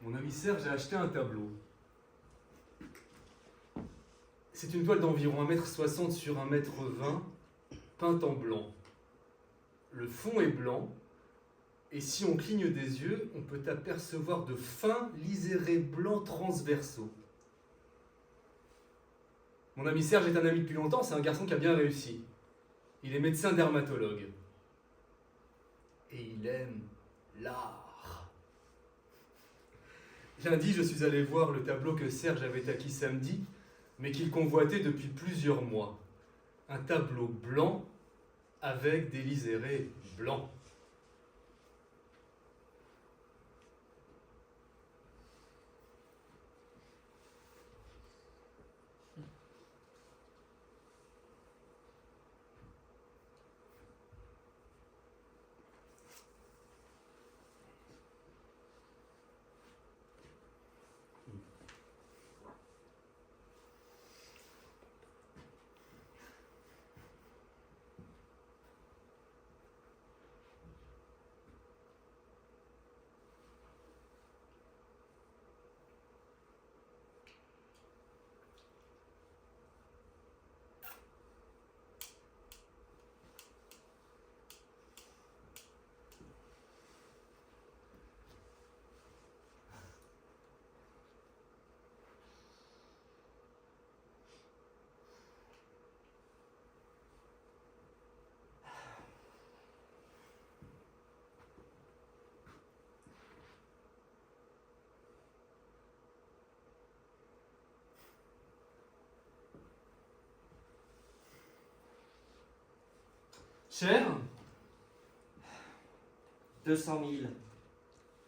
Mon ami Serge a acheté un tableau. C'est une toile d'environ 1,60 m sur 1,20 m, peinte en blanc. Le fond est blanc, et si on cligne des yeux, on peut apercevoir de fins liserés blancs transversaux. Mon ami Serge est un ami depuis longtemps, c'est un garçon qui a bien réussi. Il est médecin dermatologue. Et il aime l'art. Lundi, je suis allé voir le tableau que Serge avait acquis samedi, mais qu'il convoitait depuis plusieurs mois. Un tableau blanc avec des liserés blancs. Cher 200 000.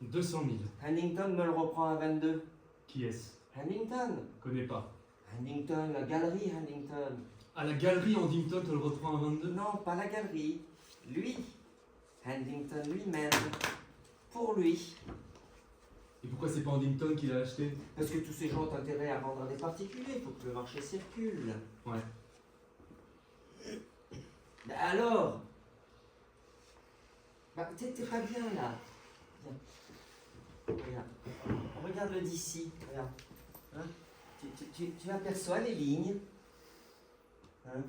200 000. Huntington me le reprend à 22. Qui est-ce? Huntington. Connais pas. Huntington, la galerie Huntington. À la galerie Huntington, te le reprend à 22? Non, pas la galerie. Lui. Huntington lui-même. Pour lui. Et pourquoi c'est pas Huntington qui l'a acheté? Parce que tous ces gens ont intérêt à vendre à des particuliers. Il faut que le marché circule. Ouais. Bah alors. Bah t'es pas bien là. Viens. Regarde. Regarde-le d'ici. Regarde. Hein? Tu aperçois les lignes. Hein?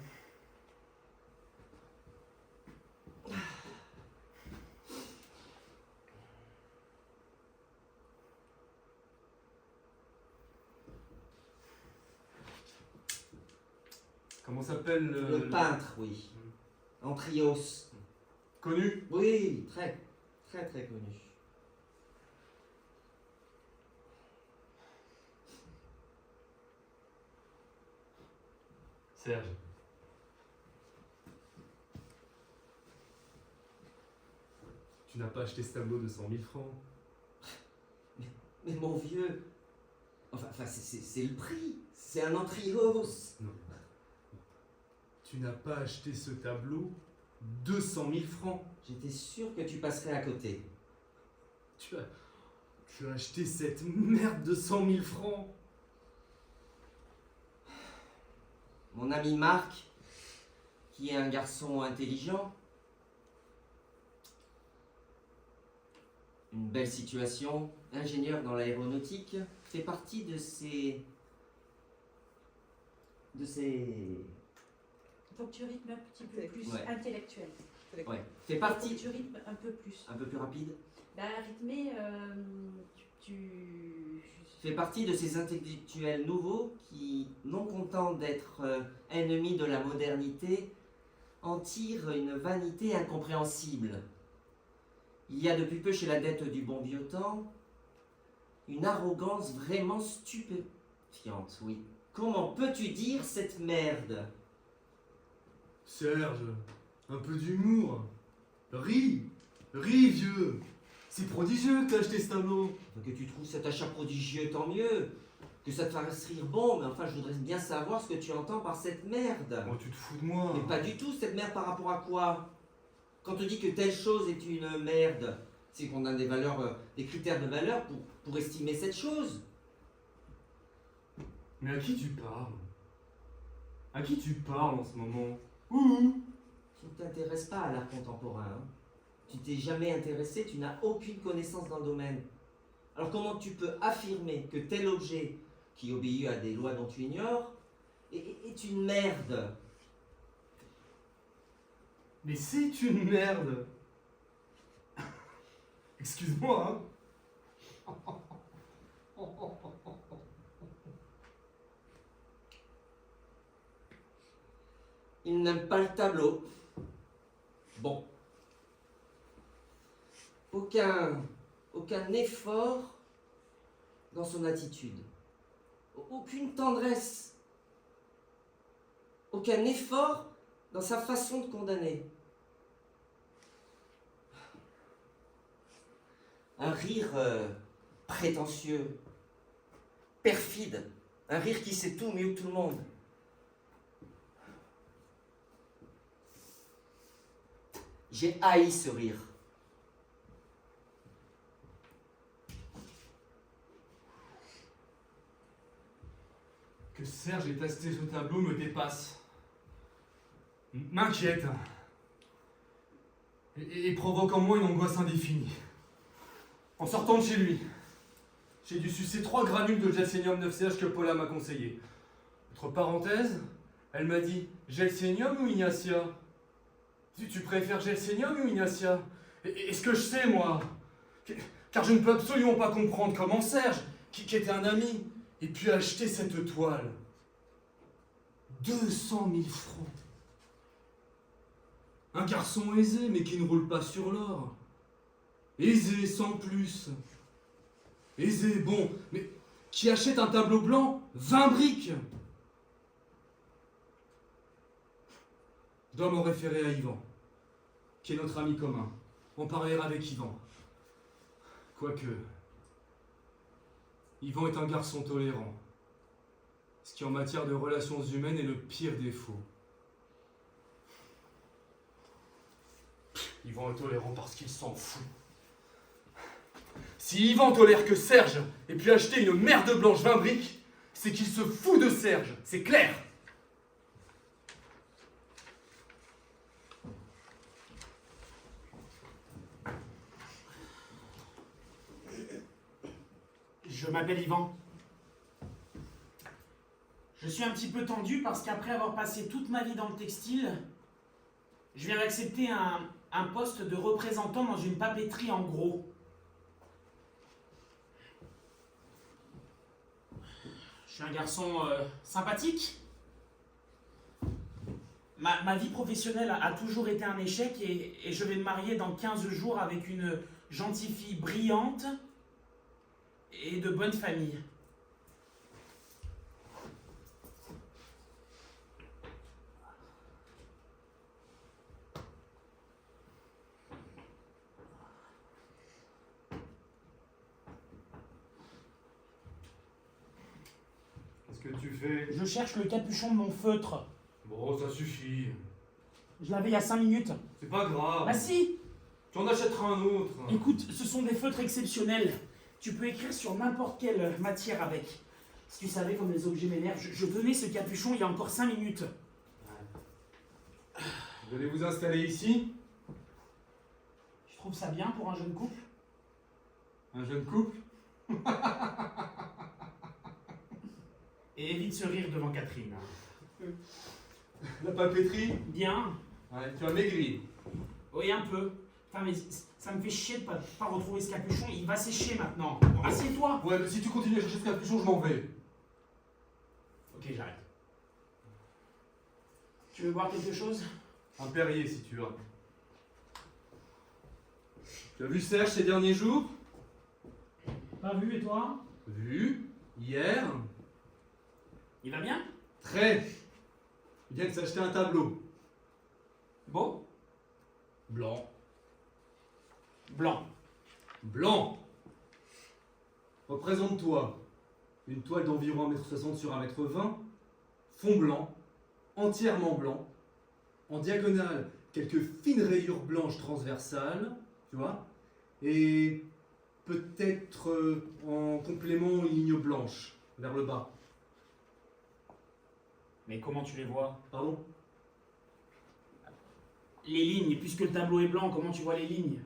Comment s'appelle Le peintre, oui. Antrios. Connu? Oui, très connu. Serge. Tu n'as pas acheté ce tableau de 100 000 francs? Mais mon vieux, enfin c'est le prix. C'est un Antrios. Non. Tu n'as pas acheté ce tableau 200 000 francs. J'étais sûr que tu passerais à côté. Tu as acheté cette merde de 100 000 francs. Mon ami Marc, qui est un garçon intelligent, une belle situation, ingénieur dans l'aéronautique, fait partie de ces... Faut que tu rythmes un petit peu plus Ouais. intellectuel. Ouais, fait Faut partie... que tu rythmes un peu plus. Un peu plus rapide. Bah, rythmer, Fait partie de ces intellectuels nouveaux qui, non contents d'être ennemis de la modernité, en tirent une vanité incompréhensible. Il y a depuis peu chez l'adepte du bon vieux temps une arrogance vraiment stupéfiante, oui. Comment peux-tu dire cette merde? Serge, un peu d'humour. Ris, vieux. C'est prodigieux que t'as acheté ce tableau. Que tu trouves cet achat prodigieux, tant mieux. Que ça te fasse rire, bon, mais enfin, je voudrais bien savoir ce que tu entends par cette merde. Oh, tu te fous de moi. Mais pas du tout, cette merde par rapport à quoi? Quand on te dit que telle chose est une merde, c'est qu'on a des valeurs, des critères de valeur pour estimer cette chose. Mais à qui tu parles? À qui tu parles en ce moment? Ouh. Tu ne t'intéresses pas à l'art contemporain. Hein. Tu t'es jamais intéressé, tu n'as aucune connaissance dans le domaine. Alors comment tu peux affirmer que tel objet, qui obéit à des lois dont tu ignores, est une merde? Mais c'est une merde. Excuse-moi, hein. Il n'aime pas le tableau. Bon. Aucun effort dans son attitude. Aucune tendresse. Aucun effort dans sa façon de condamner. Un rire prétentieux, perfide. Un rire qui sait tout mieux que tout le monde. J'ai haï ce rire. Que Serge ait tasté ce tableau me dépasse. M'inquiète. Et provoque en moi une angoisse indéfinie. En sortant de chez lui, j'ai dû sucer 3 granules de Gelsenium 9CH que Paula m'a conseillé. Entre parenthèses, elle m'a dit Gelsenium ou Ignacia? Tu préfères Gelsenium ou Ignacia? Et ce que je sais, moi, car je ne peux absolument pas comprendre comment Serge, qui était un ami, ait pu acheter cette toile. 200 000 francs. Un garçon aisé, mais qui ne roule pas sur l'or. Aisé, sans plus. Aisé, bon, mais qui achète un tableau blanc, 20 briques. Je dois me référer à Yvan, qui est notre ami commun. On parlera avec Yvan. Quoique, Yvan est un garçon tolérant, ce qui en matière de relations humaines est le pire défaut. Yvan est tolérant parce qu'il s'en fout. Si Yvan tolère que Serge ait pu acheter une merde blanche 20 briques, c'est qu'il se fout de Serge, c'est clair. Je m'appelle Yvan. Je suis un petit peu tendu parce qu'après avoir passé toute ma vie dans le textile, je viens d'accepter un poste de représentant dans une papeterie en gros. Je suis un garçon sympathique. Ma vie professionnelle a toujours été un échec et je vais me marier dans 15 jours avec une gentille fille brillante et de bonne famille. Qu'est-ce que tu fais? Je cherche le capuchon de mon feutre. Bon, ça suffit. Je l'avais il y a 5 minutes. C'est pas grave. Bah si! Tu en achèteras un autre. Écoute, ce sont des feutres exceptionnels. Tu peux écrire sur n'importe quelle matière avec. Si tu savais comme les objets m'énervent, je venais ce capuchon il y a encore 5 minutes. Vous allez vous installer ici? Tu trouves ça bien pour un jeune couple? Un jeune couple? Et évite ce rire devant Catherine. La papeterie? Bien. Ouais, tu as maigri. Oui, un peu. Enfin, mais ça me fait chier de pas retrouver ce capuchon. Il va sécher maintenant. Assieds-toi. Ouais, mais si tu continues à chercher ce capuchon, je m'en vais. Ok, j'arrête. Tu veux boire quelque chose? Un Perrier, si tu as. Tu as vu Serge ces derniers jours? Pas vu, et toi? Vu. Hier. Il va bien? Très. Il vient de s'acheter un tableau. Beau? Blanc. Blanc. Blanc. Représente-toi une toile d'environ 1,60 m sur 1,20 m, fond blanc, entièrement blanc, en diagonale, quelques fines rayures blanches transversales, tu vois, et peut-être en complément une ligne blanche vers le bas. Mais comment tu les vois? Pardon? Les lignes, puisque le tableau est blanc, comment tu vois les lignes?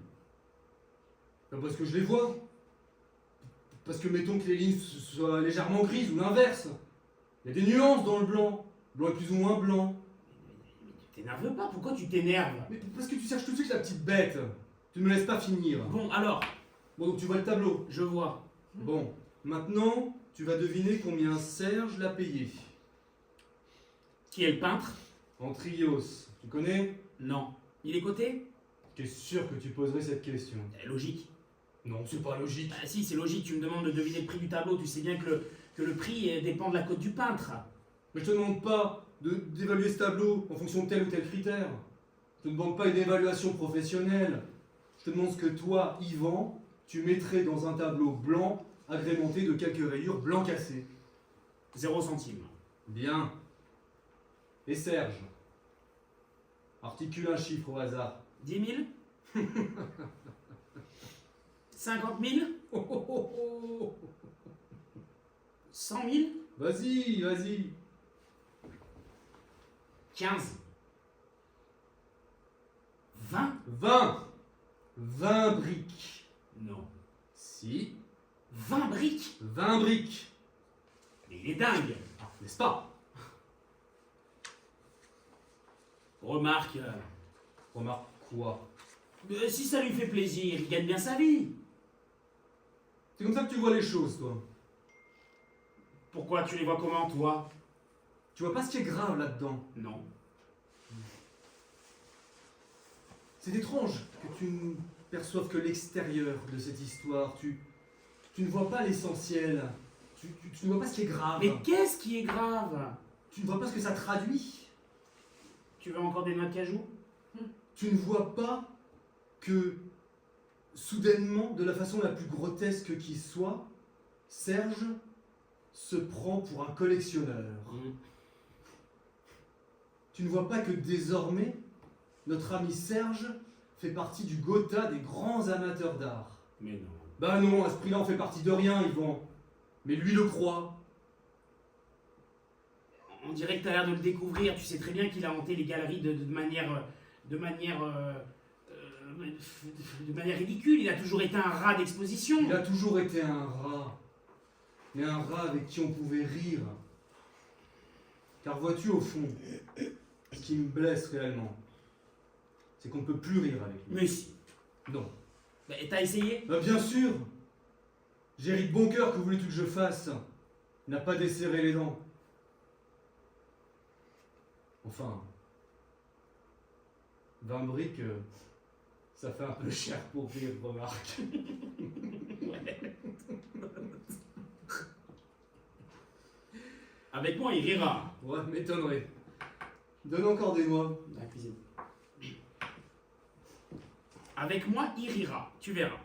Ben parce que je les vois. Parce que mettons que les lignes soient légèrement grises ou l'inverse. Il y a des nuances dans le blanc. Le blanc est plus ou moins blanc. Tu t'énerves pas, pourquoi tu t'énerves? Mais parce que tu cherches tout de suite la petite bête. Tu ne me laisses pas finir. Bon, alors, Bon, donc tu vois le tableau. je vois. Bon, maintenant, tu vas deviner combien Serge l'a payé. Qui est le peintre? Antrios, tu connais? Non. Il est coté? T'es sûr que tu poserais cette question? Logique. Non, c'est pas logique. Bah si, c'est logique, tu me demandes de deviner le prix du tableau, tu sais bien que le prix dépend de la cote du peintre. Mais je te demande pas d'évaluer ce tableau en fonction de tel ou tel critère. Je te demande pas une évaluation professionnelle. Je te demande ce que toi, Yvan, tu mettrais dans un tableau blanc agrémenté de quelques rayures blanc cassé. 0 centime. Bien. Et Serge? Articule un chiffre au hasard. 10 000? 50 000? Oh, oh, oh, oh. 100 000? Vas-y, vas-y. 15? 20? 20. 20 briques. Non. Si. 20 briques? 20 briques. Mais il est dingue! N'est-ce pas? Remarque, Remarque quoi? si ça lui fait plaisir, il gagne bien sa vie. C'est comme ça que tu vois les choses, toi. Pourquoi tu les vois comment, toi? Tu vois pas ce qui est grave là-dedans. Non. C'est étrange que tu ne perçoives que l'extérieur de cette histoire. Tu ne vois pas l'essentiel. Tu ne vois pas ce qui est grave. Mais qu'est-ce qui est grave? Tu ne vois pas ce que ça traduit. Tu veux encore des noix de cajou? Tu ne vois pas que, soudainement, de la façon la plus grotesque qui soit, Serge se prend pour un collectionneur. Tu ne vois pas que désormais, notre ami Serge fait partie du Gotha des grands amateurs d'art. Mais non. Bah non, à ce prix-là, on fait partie de rien, Yvan. Mais lui le croit. On dirait que tu as l'air de le découvrir. Tu sais très bien qu'il a hanté les galeries de manière ridicule. Il a toujours été un rat d'exposition. Il a toujours été un rat. Mais un rat avec qui on pouvait rire. Car vois-tu, au fond, ce qui me blesse réellement, c'est qu'on ne peut plus rire avec lui. Mais si. Non. Bah, t'as essayé? Bah bien sûr. J'ai ri de bon cœur, que voulais-tu que je fasse? Il n'a pas desserré les dents. Enfin, 20 briques, ça fait un peu cher pour rire, remarque. Avec moi, il rira. Ouais, m'étonnerait. Donne encore des noix. La cuisine. Avec moi, il rira. Tu verras.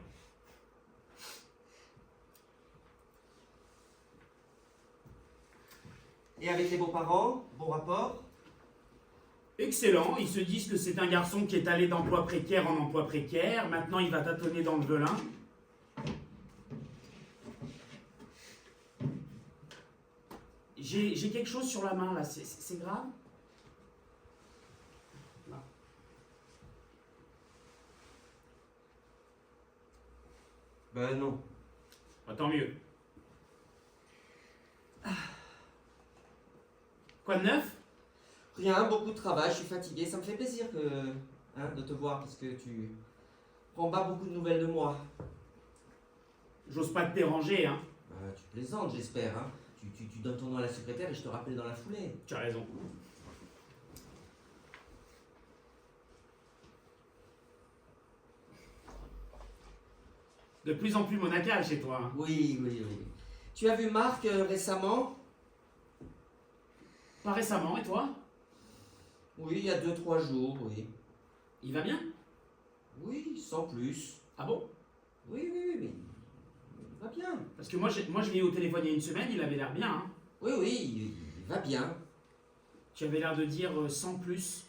Et avec les beaux-parents, bon rapport? Excellent. Ils se disent que c'est un garçon qui est allé d'emploi précaire en emploi précaire. Maintenant, il va tâtonner dans le velin. J'ai quelque chose sur la main, là. C'est grave? Là. Ben non. Bah, tant mieux. Quoi de neuf? Rien, beaucoup de travail, je suis fatigué. Ça me fait plaisir de te voir parce que tu prends pas beaucoup de nouvelles de moi. J'ose pas te déranger, hein. Tu plaisantes, j'espère. Hein. Tu donnes ton nom à la secrétaire et je te rappelle dans la foulée. Tu as raison. De plus en plus monacal chez toi. Hein. Oui, oui, oui. Tu as vu Marc récemment? Pas récemment, et toi? Oui, il y a 2-3 jours, oui. Il va bien? Oui, sans plus. Ah bon? Oui, oui, oui, il va bien. Parce que moi je l'ai eu au téléphone il y a une semaine, il avait l'air bien. Hein. Oui, oui, il va bien. Tu avais l'air de dire sans plus.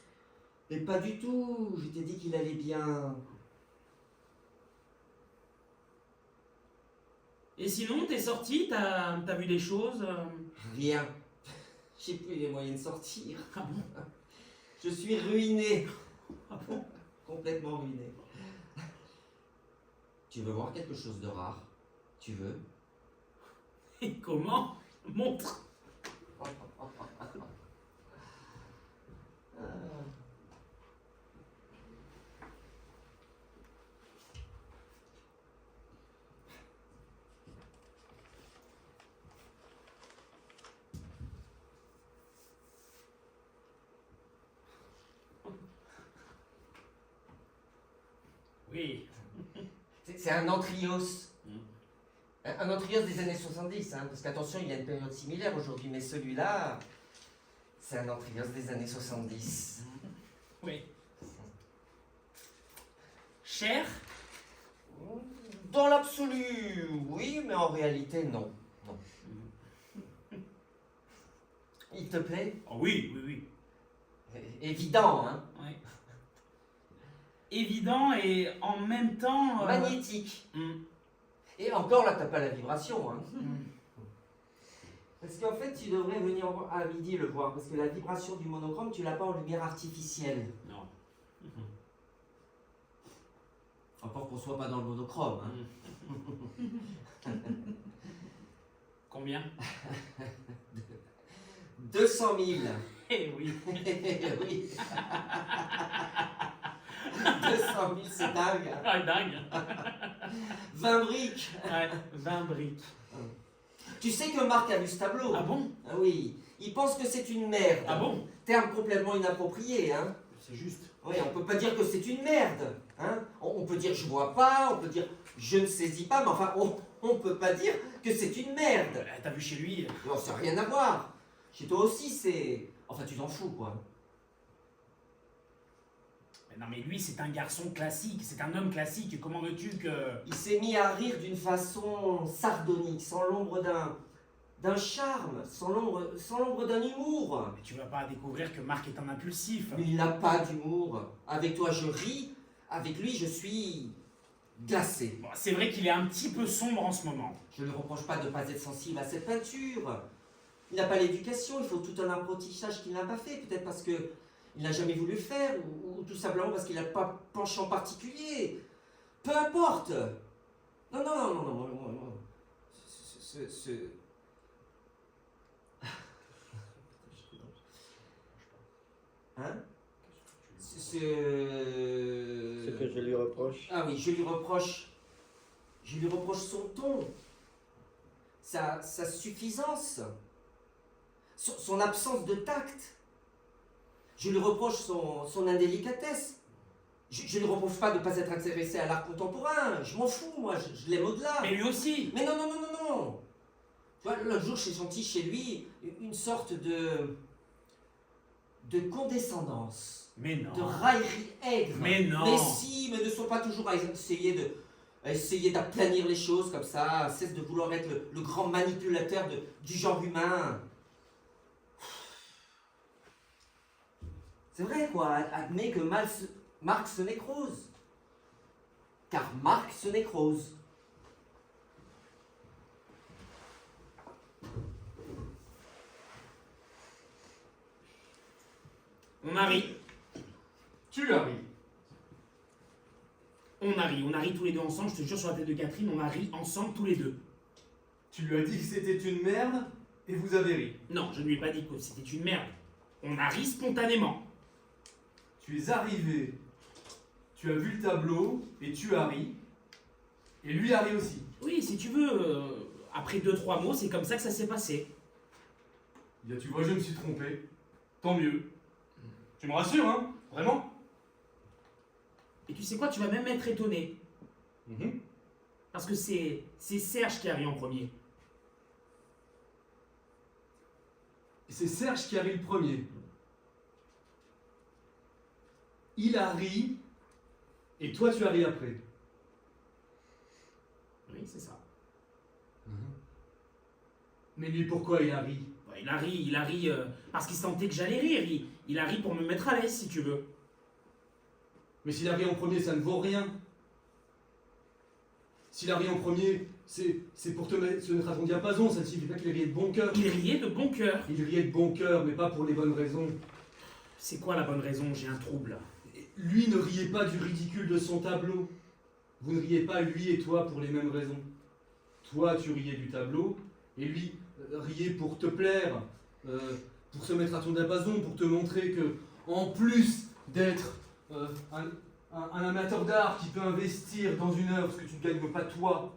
Mais pas du tout, je t'ai dit qu'il allait bien. Et sinon, t'es sorti, t'as vu des choses Rien. J'ai plus les moyens de sortir. Ah bon? Je suis ruiné. Ah bon? Complètement ruiné. Tu veux voir quelque chose de rare? Tu veux? Et comment? Montre. Oui. C'est un Antrios. Un Antrios des années 70, hein, parce qu'attention, il y a une période similaire aujourd'hui, mais celui-là, c'est un Antrios des années 70. Oui. Cher? Dans l'absolu, oui, mais en réalité, non. Non. Il te plaît? Oh oui, oui, oui. Évident, hein? Ouais. Évident et en même temps... Magnétique. hmm. Et encore là, t'as pas la vibration, hein? Hmm. Parce qu'en fait, tu devrais venir à midi le voir, parce que la vibration du monochrome, tu l'as pas en lumière artificielle. Non. Encore qu'on soit pas dans le monochrome, hein? 嗯 Combien? 200 000. Eh oui. Oui. 200 000, c'est dingue. Ah, dingue. 20 briques. Ouais, 20 briques. Tu sais que Marc a vu ce tableau? Ah bon? Ah oui. Il pense que c'est une merde. Ah bon? Terme complètement inapproprié, hein? C'est juste. Oui, on peut pas dire que c'est une merde, hein? On peut dire je vois pas, on peut dire je ne saisis pas, mais enfin, on peut pas dire que c'est une merde. T'as vu chez lui? Non, ça n'a rien à voir. Chez toi aussi, c'est... Enfin, tu t'en fous, quoi. Non mais lui c'est un garçon classique, c'est un homme classique, comment veux-tu que... Il s'est mis à rire d'une façon sardonique, sans l'ombre d'un charme, sans l'ombre d'un humour. Mais tu vas pas découvrir que Marc est un impulsif. Mais il n'a pas d'humour. Avec toi, je ris. Avec lui, je suis glacé. Bon, c'est vrai qu'il est un petit peu sombre en ce moment. Je ne lui reproche pas de ne pas être sensible à cette peinture. Il n'a pas l'éducation, il faut tout un apprentissage qu'il n'a pas fait. Peut-être parce que il n'a jamais voulu faire, ou tout simplement parce qu'il n'a pas penchant particulier. Peu importe. Non, non, non, non, non, non, non. Hein? Ce que je lui reproche. Ah oui, je lui reproche son ton, sa suffisance, son absence de tact. Je lui reproche son indélicatesse. Je ne lui reproche pas de ne pas être intéressé à l'art contemporain. Je m'en fous, moi, je l'aime au-delà. Mais lui aussi. Mais non, non, non, non, non. Tu vois, l'autre jour, j'ai senti chez lui une sorte de condescendance, Mais non. de raillerie aigre. Mais non. Mais si, mais ne sois pas toujours à essayer d'aplanir les choses comme ça, cesse de vouloir être le grand manipulateur du genre humain. C'est vrai quoi, admets que Marx se nécrose. Car Marx se nécrose. On a ri. Tu as ri. On a ri tous les deux ensemble, je te jure sur la tête de Catherine, on a ri ensemble tous les deux. Tu lui as dit que c'était une merde et vous avez ri. Non, je ne lui ai pas dit que c'était une merde. On a ri spontanément. Tu es arrivé, tu as vu le tableau et tu as ri. Et lui a ri aussi. Oui, si tu veux, après 2-3 mots, c'est comme ça que ça s'est passé. Bien, tu vois, je me suis trompé. Tant mieux. Tu me rassures, hein? Vraiment? Et tu sais quoi, tu vas même être étonné. Parce que c'est Serge qui a ri en premier. Et c'est Serge qui a ri le premier. Il a ri et toi tu as ri après. Oui, c'est ça. Mais lui, pourquoi il a ri? Bah, il a ri parce qu'il sentait que j'allais rire. Il a ri pour me mettre à l'aise, si tu veux. Mais s'il a ri en premier, ça ne vaut rien. S'il a ri en premier, c'est pour se mettre à ton diapason, ça ne signifie pas qu'il riait de bon cœur. Il riait de bon cœur. Il riait de bon cœur, mais pas pour les bonnes raisons. C'est quoi la bonne raison? J'ai un trouble. Lui ne riait pas du ridicule de son tableau. Vous ne riez pas, lui et toi, pour les mêmes raisons. Toi, tu riais du tableau, Et lui, riait pour te plaire, pour se mettre à ton diapason, pour te montrer que, en plus d'être un amateur d'art qui peut investir dans une œuvre, ce que tu ne gagnes pas toi,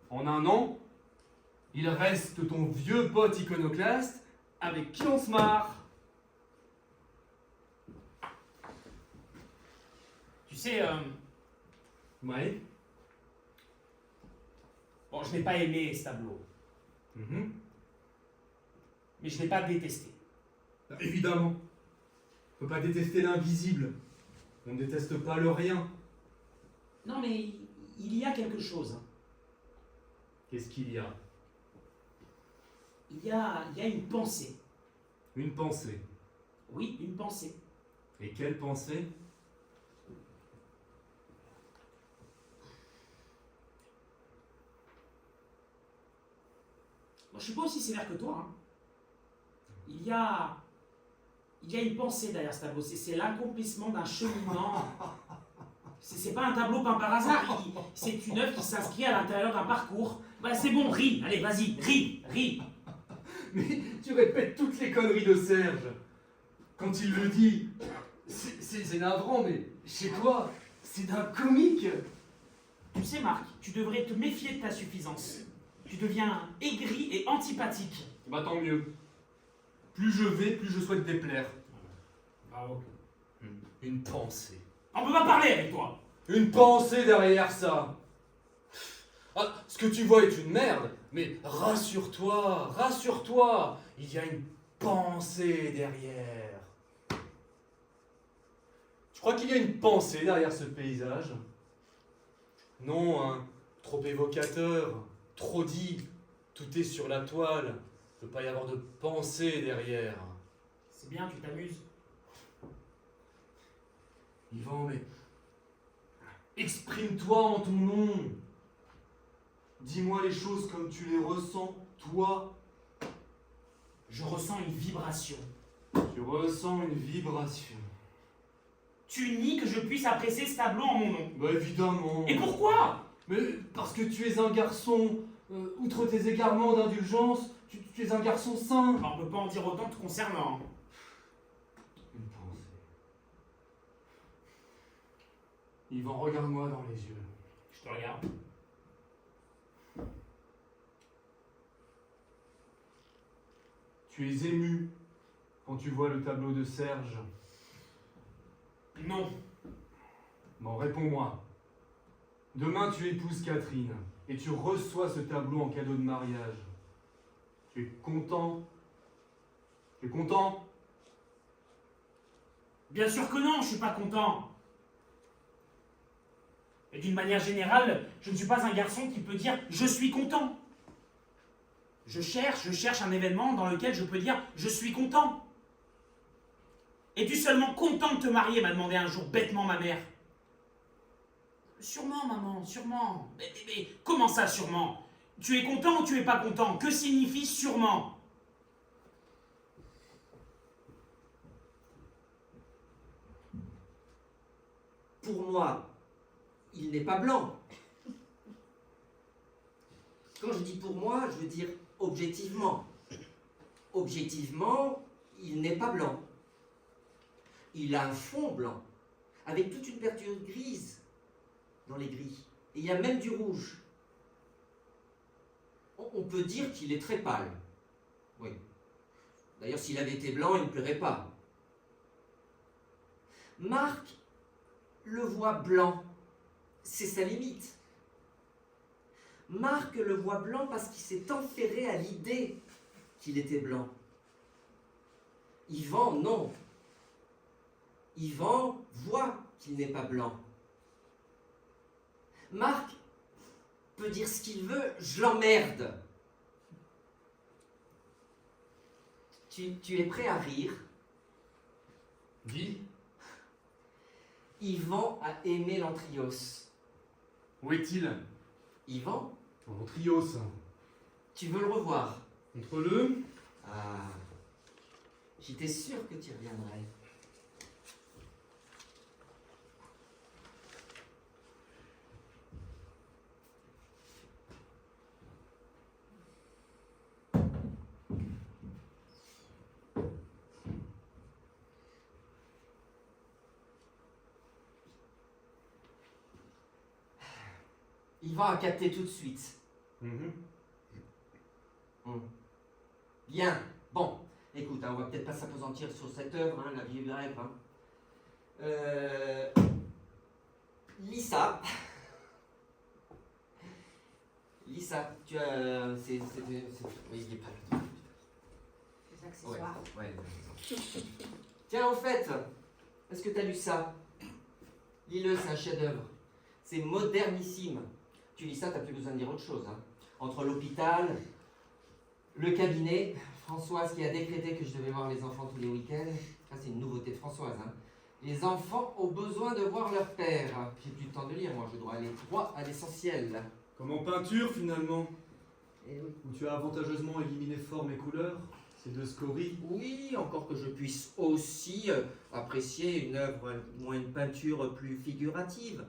en un an, il reste ton vieux pote iconoclaste avec qui on se marre. Tu sais, Ouais. bon, je n'ai pas aimé ce tableau, Mhm. mais je ne l'ai pas détesté. Évidemment. On ne peut pas détester l'invisible. On ne déteste pas le rien. Non, mais il y a quelque chose. Hein. Qu'est-ce qu'il y a? Il y a une pensée. Une pensée. Oui, une pensée. Et quelle pensée? Moi, je ne suis pas aussi sévère que toi. Hein. Il y a une pensée derrière ce tableau. C'est l'accomplissement d'un cheminement. C'est pas un tableau peint par hasard. C'est une œuvre qui s'inscrit à l'intérieur d'un parcours. Bah, c'est bon, ris. Allez, vas-y, ris. Mais tu répètes toutes les conneries de Serge. Quand il le dit, c'est navrant, mais chez toi, c'est d'un comique. Tu sais, Marc, tu devrais te méfier de ta suffisance. Tu deviens aigri et antipathique. Bah tant mieux. Plus je vais, plus je souhaite déplaire. Bravo. Une pensée. On peut pas parler avec toi. Une pensée derrière ça. Ah, ce que tu vois est une merde, mais rassure-toi, il y a une pensée derrière. Tu crois qu'il y a une pensée derrière ce paysage? Non, hein, trop évocateur, trop dit, tout est sur la toile, il ne peut pas y avoir de pensée derrière. C'est bien, tu t'amuses. Yvan, mais exprime-toi en ton nom. Dis-moi les choses comme tu les ressens, toi. Je ressens une vibration. Tu ressens une vibration. Tu nies que je puisse apprécier ce tableau en mon nom. Bah évidemment. Et pourquoi? Mais parce que tu es un garçon, outre tes égarements d'indulgence, tu es un garçon sain. Bah, on peut pas en dire autant te concernant. Une pensée. Yvan, regarde-moi dans les yeux. Je te regarde. Tu es ému quand tu vois le tableau de Serge. Non. Bon, réponds-moi. Demain, tu épouses Catherine et tu reçois ce tableau en cadeau de mariage. Tu es content? Tu es content? Bien sûr que non, je suis pas content. Et d'une manière générale, je ne suis pas un garçon qui peut dire « je suis content ». Je cherche un événement dans lequel je peux dire « je suis content ». Es-tu seulement content de te marier, m'a demandé un jour bêtement ma mère. Sûrement, maman, sûrement. Mais comment ça, sûrement? Tu es content ou tu es pas content? Que signifie sûrement? Pour moi, il n'est pas blanc. Quand je dis pour moi, je veux dire objectivement. Objectivement, il n'est pas blanc. Il a un fond blanc, avec toute une peinture grise dans les gris. Et il y a même du rouge. On peut dire qu'il est très pâle. Oui. D'ailleurs, s'il avait été blanc, il ne plairait pas. Marc le voit blanc. C'est sa limite. Marc le voit blanc parce qu'il s'est enferré à l'idée qu'il était blanc. Yvan, non. Yvan voit qu'il n'est pas blanc. Marc peut dire ce qu'il veut, je l'emmerde. Tu es prêt à rire? Dis, Yvan a aimé l'Antrios. où est-il? Yvan, En trios. tu veux le revoir? Contre-le. Ah, j'étais sûr que tu reviendrais. Yvan a capté tout de suite. Mhm. Bien. Bon, écoute, hein, on va peut-être pas s'appesantir sur cette œuvre, hein, la vie est brève. Hein. Lis ça. Lis ça. Tu as. Oui, il est pas là. Les accessoires. Ouais. Tiens, au fait, est-ce que tu as lu ça? Lis-le, c'est un chef-d'œuvre. C'est modernissime. Tu lis ça, t'as plus besoin de dire autre chose. Hein. Entre l'hôpital, le cabinet, Françoise qui a décrété que je devais voir les enfants tous les week-ends. Ça, c'est une nouveauté de Françoise. Hein. Les enfants ont besoin de voir leur père. J'ai plus le temps de lire, moi, je dois aller droit à l'essentiel. Comme en peinture finalement, Eh oui. où tu as avantageusement éliminé forme et couleur, ces deux scories. Oui, encore que je puisse aussi apprécier une œuvre ou une peinture plus figurative.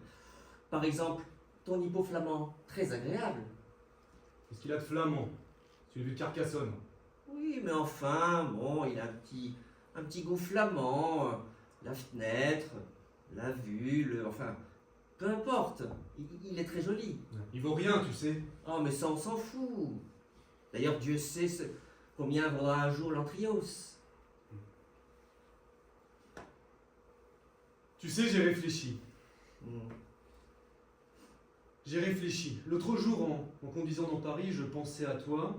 Par exemple, ton hippo flamand, très agréable. Qu'est-ce qu'il a de flamand? Celui de Carcassonne. Oui, mais enfin, bon, il a un petit goût flamand, la fenêtre, la vue, enfin, peu importe, il est très joli. Il vaut rien, tu sais. Oh, mais ça, on s'en fout. D'ailleurs, Dieu sait combien vaudra un jour l'Antrios. Tu sais, j'ai réfléchi. Hmm. J'ai réfléchi. L'autre jour, en conduisant dans Paris, je pensais à toi.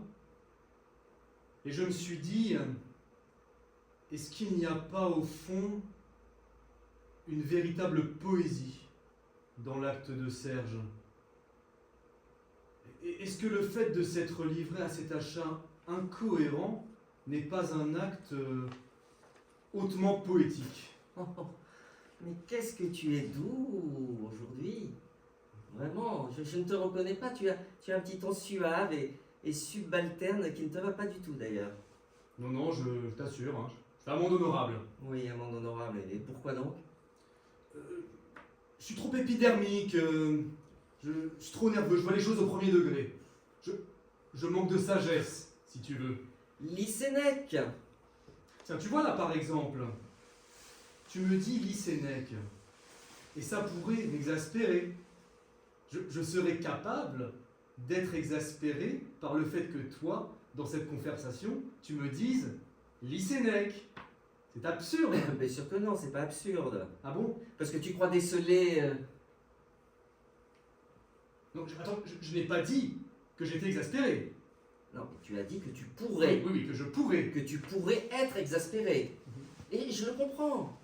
Et je me suis dit, est-ce qu'il n'y a pas au fond une véritable poésie dans l'acte de Serge? Est-ce que le fait de s'être livré à cet achat incohérent n'est pas un acte hautement poétique? Oh, mais qu'est-ce que tu es doux aujourd'hui. Vraiment, je ne te reconnais pas. Tu as un petit ton suave et subalterne qui ne te va pas du tout d'ailleurs. Non, non, je t'assure, hein, je fais amende honorable. Oui, amende honorable. Et pourquoi donc? Je suis trop épidermique, je suis trop nerveux, je vois les choses au premier degré. Je manque de sagesse, si tu veux. Lis Sénèque. Tiens, tu vois là par exemple, tu me dis lis Sénèque, et ça pourrait m'exaspérer. Je serais capable d'être exaspéré par le fait que toi, dans cette conversation, tu me dises lis Sénèque. C'est absurde. Bien sûr que non, c'est pas absurde. Ah bon? Parce que tu crois déceler. Non, attends, je n'ai pas dit que j'étais exaspéré. Non, mais tu as dit que tu pourrais. Oui, que je pourrais. Que tu pourrais être exaspéré. Et je le comprends.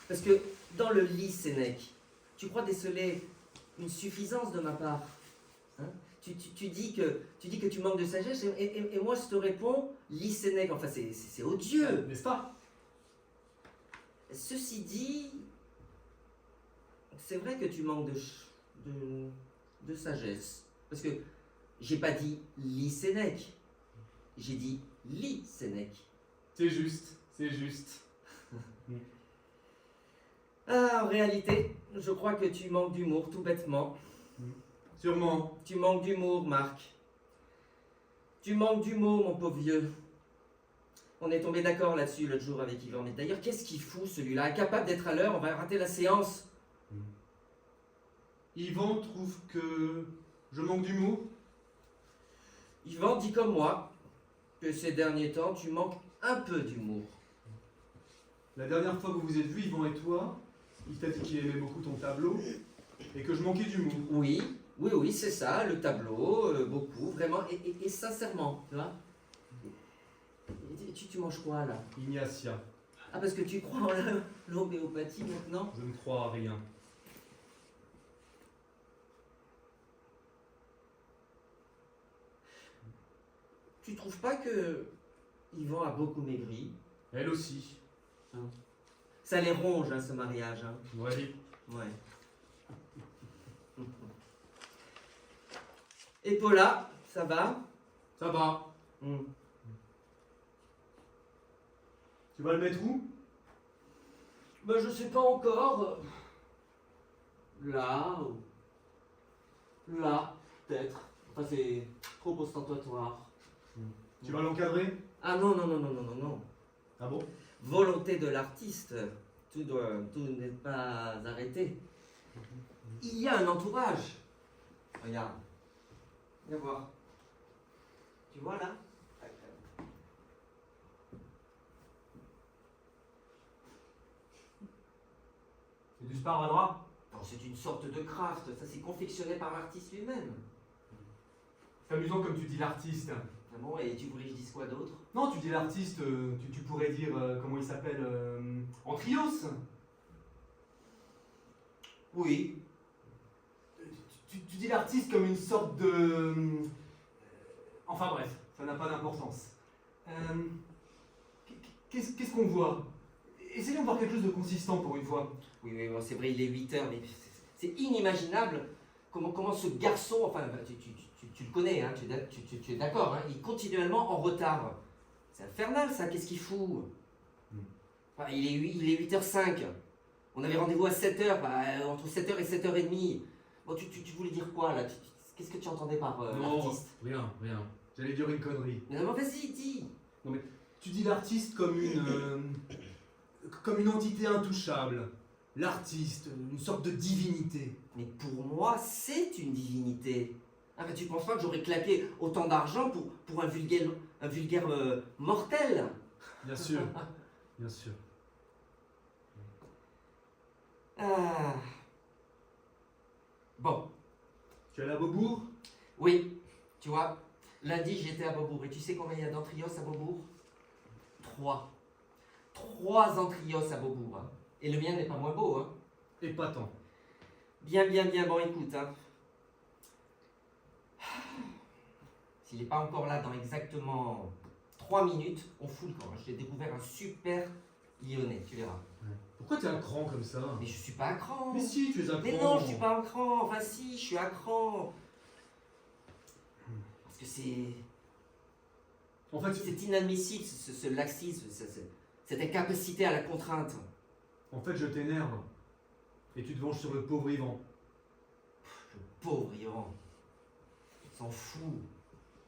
Parce que dans le lit Sénèque, tu crois déceler une suffisance de ma part. Hein? Tu dis que tu manques de sagesse et moi je te réponds lis Sénèque. Enfin, c'est odieux. N'est-ce pas? Ceci dit, c'est vrai que tu manques de sagesse. Parce que j'ai pas dit lis Sénèque. J'ai dit lis Sénèque. C'est juste, c'est juste. Ah, en réalité, je crois que tu manques d'humour, tout bêtement. Sûrement. Tu manques d'humour, Marc. Tu manques d'humour, mon pauvre vieux. On est tombé d'accord là-dessus l'autre jour avec Yvan. Mais d'ailleurs, qu'est-ce qu'il fout celui-là? Incapable d'être à l'heure, on va rater la séance. Yvan trouve que je manque d'humour. Yvan dit comme moi que ces derniers temps, tu manques un peu d'humour. La dernière fois que vous vous êtes vus, Yvan et toi, il t'a dit qu'il aimait beaucoup ton tableau et que je manquais d'humour. Oui, c'est ça, le tableau, beaucoup, vraiment, et sincèrement, tu vois. Tu manges quoi là? Ignatia, Ah, parce que tu crois en l'homéopathie maintenant? je ne crois à rien. Tu trouves pas que Yvan a beaucoup maigri? Elle aussi. Ça les ronge, hein, ce mariage. Hein. Oui. Ouais. Et Paula, ça va? Ça va. Tu vas le mettre où? Ben, je sais pas encore. Là, ou là, peut-être. Enfin, c'est trop ostentatoire. Tu vas l'encadrer? Ah non, non, non, non, non, non, non. Ah bon? Volonté de l'artiste. Tout n'est pas arrêté. Il y a un entourage. Regarde. Viens voir. Tu vois là? C'est du sparadrap? Non, c'est une sorte de craft. Ça, c'est confectionné par l'artiste lui-même. C'est amusant comme tu dis l'artiste. Ah bon, et tu voulais que je dise quoi d'autre? Non, tu dis l'artiste, tu pourrais dire, comment il s'appelle, Antrios. Oui. Tu dis l'artiste comme une sorte de... Enfin bref, ça n'a pas d'importance. Qu'est-ce qu'on voit? Essayons de voir quelque chose de consistant pour une fois. Oui, bon, c'est vrai, il est 8 heures, mais c'est inimaginable comment ce garçon, enfin, tu le connais, hein, tu es d'accord, hein, il est continuellement en retard. C'est infernal ça, qu'est-ce qu'il fout? Enfin, il est 8h05. On avait rendez-vous à 7h, entre 7h et 7h30. Bon, tu voulais dire quoi là? Qu'est-ce que tu entendais par artiste? Rien. J'allais dire une connerie. Mais non, vas-y, dis. Non mais, tu dis l'artiste comme une entité intouchable. L'artiste, une sorte de divinité. Mais pour moi, c'est une divinité. Ah ben, tu penses pas que j'aurais claqué autant d'argent pour un vulgaire mortel? Bien sûr, bien sûr. Ah. Bon, Tu es allé à Beaubourg? oui, tu vois, lundi j'étais à Beaubourg. Et tu sais combien il y a d'entrios à Beaubourg? 3. 3 entrios à Beaubourg. Hein. Et le mien n'est pas moins beau. Hein. Épatant. Bien. Bon, écoute. Hein. S'il n'est pas encore là dans exactement 3 minutes, on fout le camp. Hein. J'ai découvert un super lyonnais, tu verras. Pourquoi t'es un cran comme ça? Mais je suis pas un cran. Mais si, tu es un cran. Mais non, je suis pas un cran. Enfin si, je suis un cran. Parce que c'est En fait, inadmissible ce laxisme, cette incapacité à la contrainte. je t'énerve. Et tu te venges sur le pauvre Yvan. Le pauvre Yvan. S'en fout.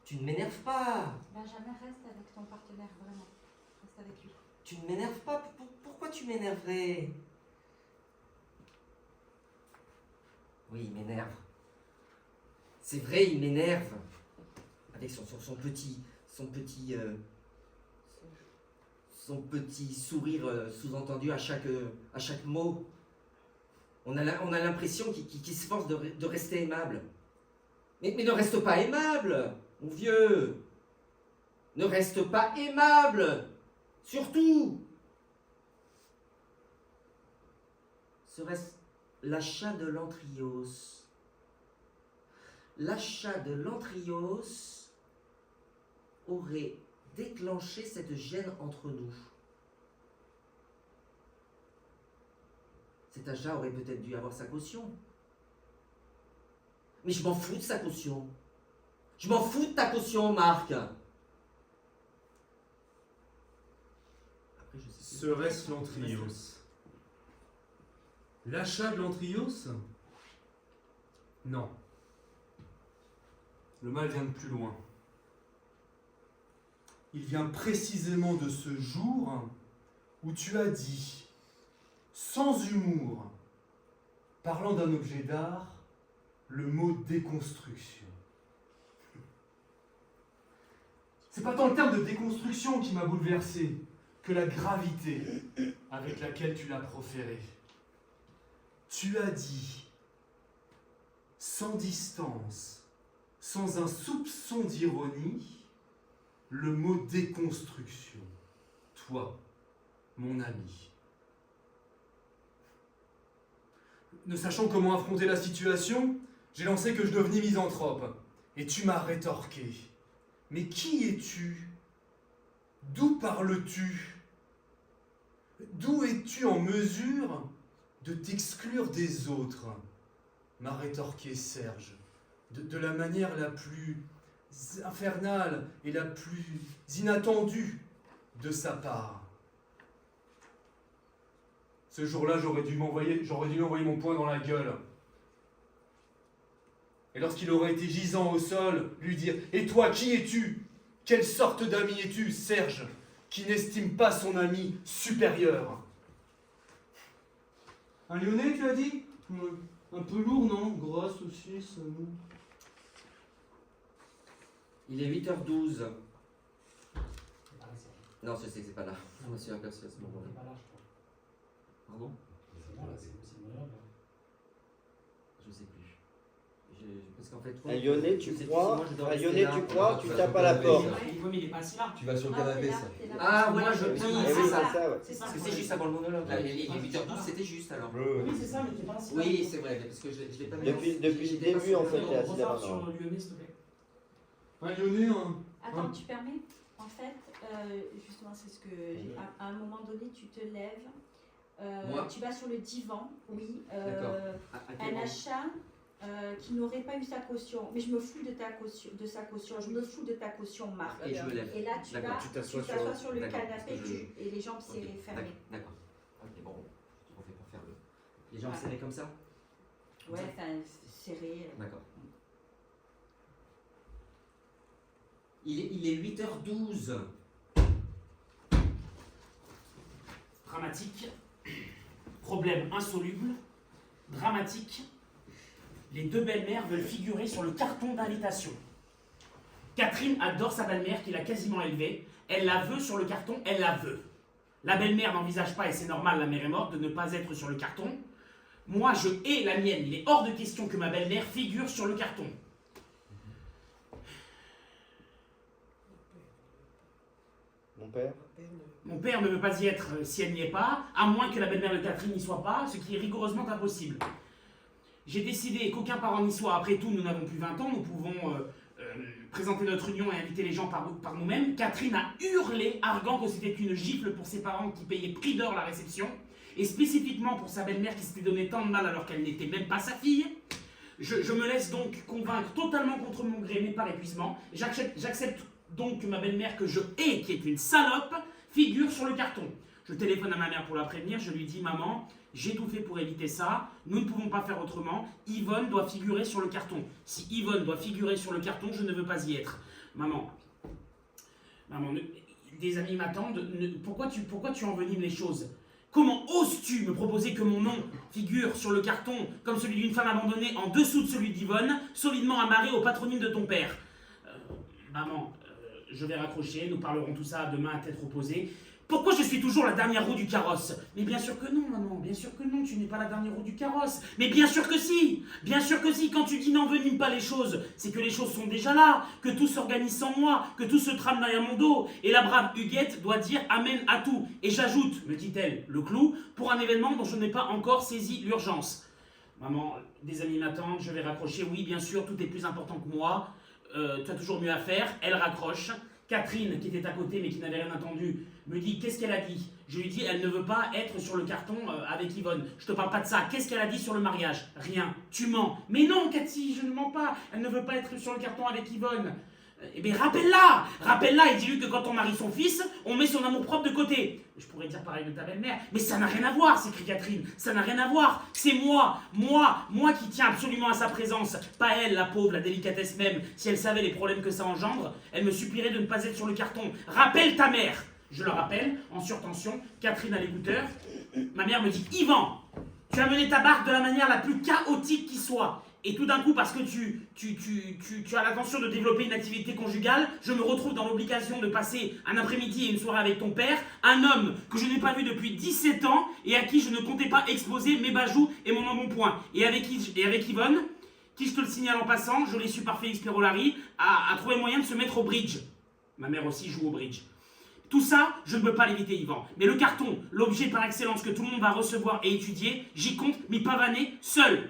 Tu ne m'énerves pas. Benjamin, reste avec ton partenaire, vraiment. Reste avec lui. Tu ne m'énerves pas. Pourquoi tu m'énerverais? Oui, il m'énerve. C'est vrai, il m'énerve. Avec son petit sourire sous-entendu à chaque mot. On a l'impression qu'il se force de rester aimable. Mais ne reste pas aimable, mon vieux. Ne reste pas aimable. Surtout. Serait-ce l'achat de l'Antrios? L'achat de l'Antrios aurait déclenché cette gêne entre nous. Cet achat aurait peut-être dû avoir sa caution. Mais je m'en fous de sa caution. Je m'en fous de ta caution, Marc. Après, je sais plus. Serait-ce l'Antrios? L'achat de l'Antrios? Non. Le mal vient de plus loin. Il vient précisément de ce jour où tu as dit, sans humour, parlant d'un objet d'art, le mot déconstruction. C'est pas tant le terme de déconstruction qui m'a bouleversé que la gravité avec laquelle tu l'as proféré. Tu as dit, sans distance, sans un soupçon d'ironie, le mot déconstruction. Toi, mon ami. Ne sachant comment affronter la situation, j'ai lancé que je devenais misanthrope. Et tu m'as rétorqué. Mais qui es-tu? D'où parles-tu? D'où es-tu en mesure de t'exclure des autres? M'a rétorqué Serge, de la manière la plus infernale et la plus inattendue de sa part. Ce jour-là, j'aurais dû lui envoyer mon poing dans la gueule. Et lorsqu'il aurait été gisant au sol, lui dire « Et toi, qui es-tu? Quelle sorte d'ami es-tu, Serge, qui n'estime pas son ami supérieur ?» Un Lyonnais, tu as dit? Un peu lourd, non? Gros, saucisse, mou. Il est 8h12. C'est pas là, c'est Non, je sais que c'est pas là. Je me suis aperçu à ce moment-là. pas là, je crois. Pardon? C'est là, c'est là. Je sais plus. Parce qu'en fait, Un Lyonnais, tu je sais plus crois, si moi je dois un rester Lyonnais, là. tu crois, tu vas tapes sur à la le porte. canapé, Oui, mais il est pas assis là. Tu vas sur le Ah, canapé, t'es là, ça. t'es là. Ah, voilà, je Oui, plie, Ah c'est oui, ça. c'est ça, ouais. C'est ça. Parce que c'est juste avant le monologue. Là, il est 8h12, c'était juste alors. Oui, c'est ça, mais t'es pas assis là. Oui, c'est vrai, parce que je l'ai pas mis. Depuis le j'étais pas début, sur en le- fait, il est assis là Repars sur maintenant. le Lyonnais, s'il te plaît. Un lyonnais, un. Attends, tu permets? En fait, justement, c'est ce que à un moment donné, tu te lèves, Moi tu vas sur le divan, oui, D'accord. À quel un moment achat qui n'aurait pas eu sa caution, mais je me fous de sa caution, je me fous de ta caution, Marc. Et je me lève. Et là, tu D'accord, vas, tu tu t'assois t'assois sur- sur le d'accord, canapé parce que et les jambes Ok, serrées, fermées. D'accord. Ok, bon, on fait pas faire les jambes Ouais. serrées comme ça? Ouais, enfin, serrées. D'accord. Il est 8h12. Dramatique. Problème insoluble. Dramatique. Les deux belles-mères veulent figurer sur le carton d'invitation. Catherine adore sa belle-mère qui l'a quasiment élevée. Elle la veut sur le carton, elle la veut. La belle-mère n'envisage pas, et c'est normal, la mère est morte, de ne pas être sur le carton. Moi, je hais la mienne. Il est hors de question que ma belle-mère figure sur le carton. Mon père. Mon père ne veut pas y être si elle n'y est pas, à moins que la belle-mère de Catherine n'y soit pas, ce qui est rigoureusement impossible. J'ai décidé qu'aucun parent n'y soit. Après tout, nous n'avons plus 20 ans, nous pouvons présenter notre union et inviter les gens par nous-mêmes. Catherine a hurlé, arguant que c'était une gifle pour ses parents qui payaient prix d'or la réception, et spécifiquement pour sa belle-mère qui s'était donné tant de mal alors qu'elle n'était même pas sa fille. Je me laisse donc convaincre totalement contre mon gré, mais par épuisement. J'accepte donc que ma belle-mère que je hais, qui est une salope, figure sur le carton. Je téléphone à ma mère pour la prévenir, je lui dis « Maman, j'ai tout fait pour éviter ça, nous ne pouvons pas faire autrement, Yvonne doit figurer sur le carton. Si Yvonne doit figurer sur le carton, je ne veux pas y être. Maman, des amis m'attendent, pourquoi tu envenimes les choses ? Comment oses-tu me proposer que mon nom figure sur le carton comme celui d'une femme abandonnée en dessous de celui d'Yvonne, solidement amarrée au patronyme de ton père ? Maman, je vais raccrocher, nous parlerons tout ça demain à tête reposée. Pourquoi je suis toujours la dernière roue du carrosse? Mais bien sûr que non, maman, bien sûr que non, tu n'es pas la dernière roue du carrosse. Mais bien sûr que si, quand tu dis n'envenime pas les choses, c'est que les choses sont déjà là, que tout s'organise sans moi, que tout se trame derrière mon dos. Et la brave Huguette doit dire amen à tout. Et j'ajoute, me dit-elle, le clou, pour un événement dont je n'ai pas encore saisi l'urgence. Maman, des amis m'attendent, je vais raccrocher, oui, bien sûr, tout est plus important que moi. Tu as toujours mieux à faire, elle raccroche. Catherine, qui était à côté mais qui n'avait rien entendu, me dit qu'est-ce qu'elle a dit. Je lui dis elle ne veut pas être sur le carton avec Yvonne. Je te parle pas de ça. Qu'est-ce qu'elle a dit sur le mariage? Rien. Tu mens. Mais non, Cathy, je ne mens pas. Elle ne veut pas être sur le carton avec Yvonne. Eh bien, rappelle-la et dis-lui que quand on marie son fils, on met son amour-propre de côté. Je pourrais dire pareil de ta belle-mère, mais ça n'a rien à voir, s'écrie Catherine, ça n'a rien à voir. C'est moi qui tiens absolument à sa présence, pas elle, la pauvre, la délicatesse même. Si elle savait les problèmes que ça engendre, elle me supplierait de ne pas être sur le carton. Rappelle ta mère. Je le rappelle, en surtension, Catherine à l'écouteur. Ma mère me dit, Yvan, tu as mené ta barque de la manière la plus chaotique qui soit. Et tout d'un coup, parce que tu as l'intention de développer une activité conjugale, je me retrouve dans l'obligation de passer un après-midi et une soirée avec ton père, un homme que je n'ai pas vu depuis 17 ans et à qui je ne comptais pas exposer mes bajoux et mon embonpoint. Et avec Yvonne, qui, je te le signale en passant, je l'ai su par Félix Perolari, a trouvé moyen de se mettre au bridge. Ma mère aussi joue au bridge. Tout ça, je ne peux pas l'éviter, Yvan. Mais le carton, l'objet par excellence que tout le monde va recevoir et étudier, j'y compte m'y pavaner seul.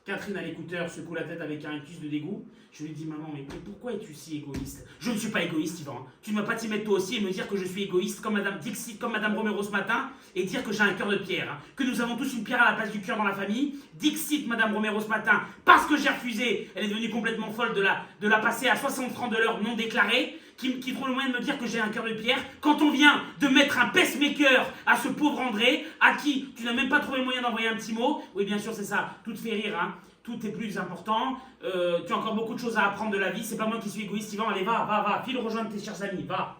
Catherine à l'écouteur secoue la tête avec un rictus de dégoût. Je lui dis, maman, mais pourquoi es-tu si égoïste? Je ne suis pas égoïste, Yvan. Tu ne vas pas t'y mettre toi aussi et me dire que je suis égoïste comme Madame Dixit, comme Madame Romero ce matin, et dire que j'ai un cœur de pierre. Hein. Que nous avons tous une pierre à la place du cœur dans la famille. Dixit, Madame Romero ce matin, parce que j'ai refusé, elle est devenue complètement folle de la passer à 60 francs de l'heure non déclarée, qui trouve le moyen de me dire que j'ai un cœur de pierre, quand on vient de mettre un pacemaker à ce pauvre André, à qui tu n'as même pas trouvé le moyen d'envoyer un petit mot. Oui, bien sûr, c'est ça, tout te fait rire, hein. Tout est plus important, tu as encore beaucoup de choses à apprendre de la vie, c'est pas moi qui suis égoïste, Yvan, allez, va, file rejoindre tes chers amis, va.